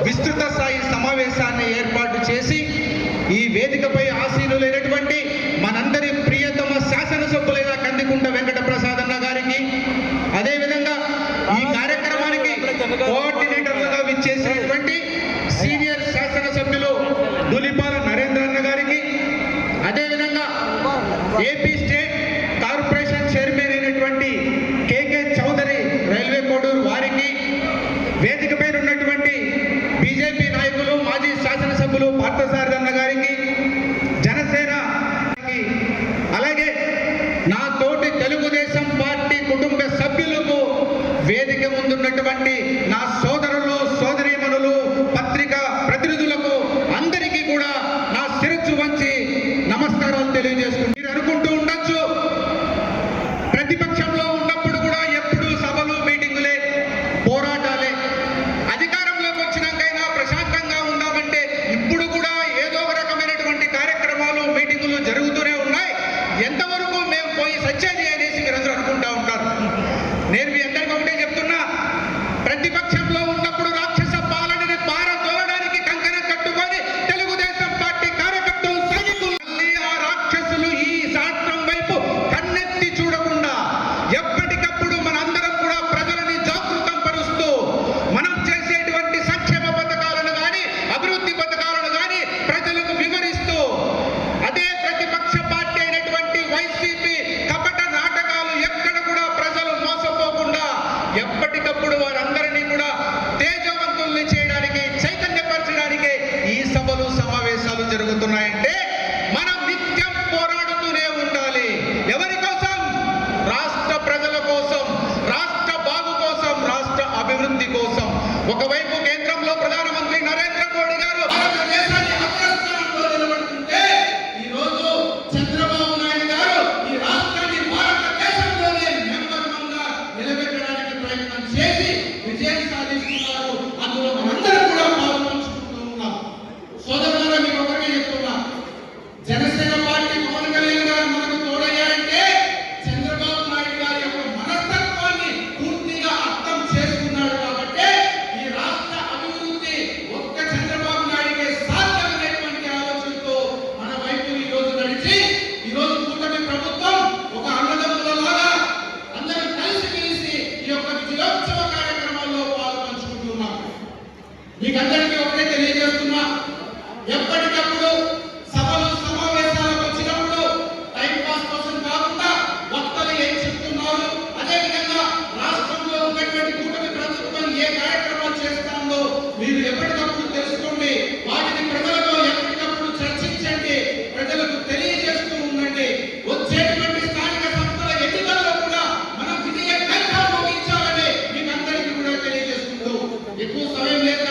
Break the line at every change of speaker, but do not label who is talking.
విస్తృత స్థాయి సమావేశాన్ని ఏర్పాటు చేసి ఈ వేదికపై ఆసీనులైనటువంటి మనందరి ప్రియతమ శాసనసభ్యులైన కందికుంట వెంకట ప్రసాద్ అన్న గారికి, అదేవిధంగా ఈ కార్యక్రమానికి కోఆర్డినేటర్లుగా విచ్చేసినటువంటి సీనియర్ శాసనసభ్యులు దులిపాల నరేంద్ర అన్న గారికి, అదేవిధంగా ఏపీ స్టేట్ కార్పొరేషన్ చైర్మన్ అయినటువంటి కేకే చౌదరి రైల్వే కోడూరు వారికి, వేదికపై ఉన్నటువంటి బీజేపీ నాయకులు మాజీ శాసనసభ్యులు పార్థసారథి అన్న గారికి, జనసేన, అలాగే నా తోటి తెలుగుదేశం పార్టీ కుటుంబ సభ్యులకు, వేదిక ముందున్నటువంటి నా సోదరులు సోదరీమణులు పత్రికా ప్రతినిధులకు అందరికీ కూడా నా శిరస్సు వంచి నమస్కారాలు తెలియజేసుకుంటూ, మీరు అనుకుంటూ ఉండొచ్చు ప్రతిపక్షంలో ఉన్నప్పుడు కూడా ఎప్పుడు సభలు మీటింగులే పోరాటాలే, అధికారంలోకి వచ్చినాకైనా ప్రశాంతంగా ఉందామంటే ఇప్పుడు కూడా ఏదో ఒక రకమైనటువంటి కార్యక్రమాలు మీటింగులు జరుగుతూనే ఉన్నాయి, ఎంతవరకు మేము పోయి సచ్చేది అనేసి మీరందరూ అనుకుంటా ఉంటారు. నేను మీ అందరికీ ఒకటే చెప్తున్నా, ప్రతిపక్షంలో ఉన్నప్పుడు రాక్షస పాలనని పారదోలడానికి కంకణం కట్టుకొని తెలుగుదేశం పార్టీ కార్యకర్తలు సైనికులు మళ్ళీ ఆ రాక్షసులు ఈ శాస్త్రం వైపు కన్నెత్తి చూడకుండా ఎప్పటికప్పుడు మనందరం కూడా ప్రజలని జాగృతం పరుస్తూ మనం చేసేటువంటి సంక్షేమ పథకాలను కానీ అభివృద్ధి పథకాలను కానీ ప్రజలకు వివరిస్తూ, అదే ప్రతిపక్ష పార్టీ అయినటువంటి వైసీపీ కపట నాటకాలు ఎక్కడ కూడా ప్రజలు మోసపోకుండా ఎప్పటికప్పుడు వారందరినీ కూడా తేజవంతుల్ని చేయడానికి, చైతన్యపరచడానికి ఈ సభలు సమావేశాలు జరుగుతున్నాయంటే మనం నిత్యం పోరాడుతూనే ఉండాలి. ఎవరి కోసం? రాష్ట్ర ప్రజల కోసం, రాష్ట్ర బాగు కోసం, రాష్ట్ర అభివృద్ధి కోసం. ఒకవైపు కేంద్రంలో ప్రధానమంత్రి నరేంద్ర మోడీ గారు భారతదేశాన్ని అగ్రస్థానంలో నిలబడుతుంటే, ఈరోజు చంద్రబాబు నాయుడు గారు ఈ రాష్ట్రాన్ని భారతదేశంలోనే నెంబర్ 1 గా నిలబెట్టడానికి ప్రయత్నం చేసి విజయం సాధిస్తున్నారు. అందులో మనందరం కూడా పాల్పంచుకుంటూ ఉన్నాం. సోదరులారా, మీకు ఒకటే చెప్తున్నా, జనసేన పార్టీ పవన్ కళ్యాణ్ గారు మనకు తోడయ్యారంటే చంద్రబాబు నాయుడు గారి యొక్క మనస్తత్వాన్ని పూర్తిగా అర్థం చేసుకున్నాడు కాబట్టి ఈ రాష్ట్ర అభివృద్ధి ఒక్క చంద్రబాబు నాయుడికే సాధ్యమైనటువంటి ఆలోచనతో మన వైపు ఈ రోజు నడిచి, ఈ రోజు కూటమి ప్రభుత్వం ఒక అన్నదమ్ములలాగా అందరం కలిసి ఈ యొక్క విజయోత్సవ కార్యక్రమాల్లో పాల్పంచుకుంటున్నాం. మీకందరికీ ఒకటే తెలియజేస్తున్నా, ఎప్పటికప్పుడు సభలు సమావేశాలకు వచ్చినప్పుడు టైం పాస్ కోసం కాకుండా వక్తలు ఏం చెప్తున్నారు, అదేవిధంగా రాష్ట్రంలో ఉన్నటువంటి కూటమి ప్రభుత్వం ఏ కార్యక్రమాలు చేస్తుందో మీరు ఎప్పటికప్పుడు తెలుసుకోండి. వాటిని ప్రజలతో ఎప్పటికప్పుడు చర్చించండి, ప్రజలకు తెలియజేస్తూ ఉండండి. వచ్చేటువంటి స్థానిక సంస్థల ఎన్నికల్లో కూడా మనం విజయ కంఠ మోగించాలని మీకు అందరికీ కూడా తెలియజేసుకుంటూ, ఎక్కువ సమయం లేదు.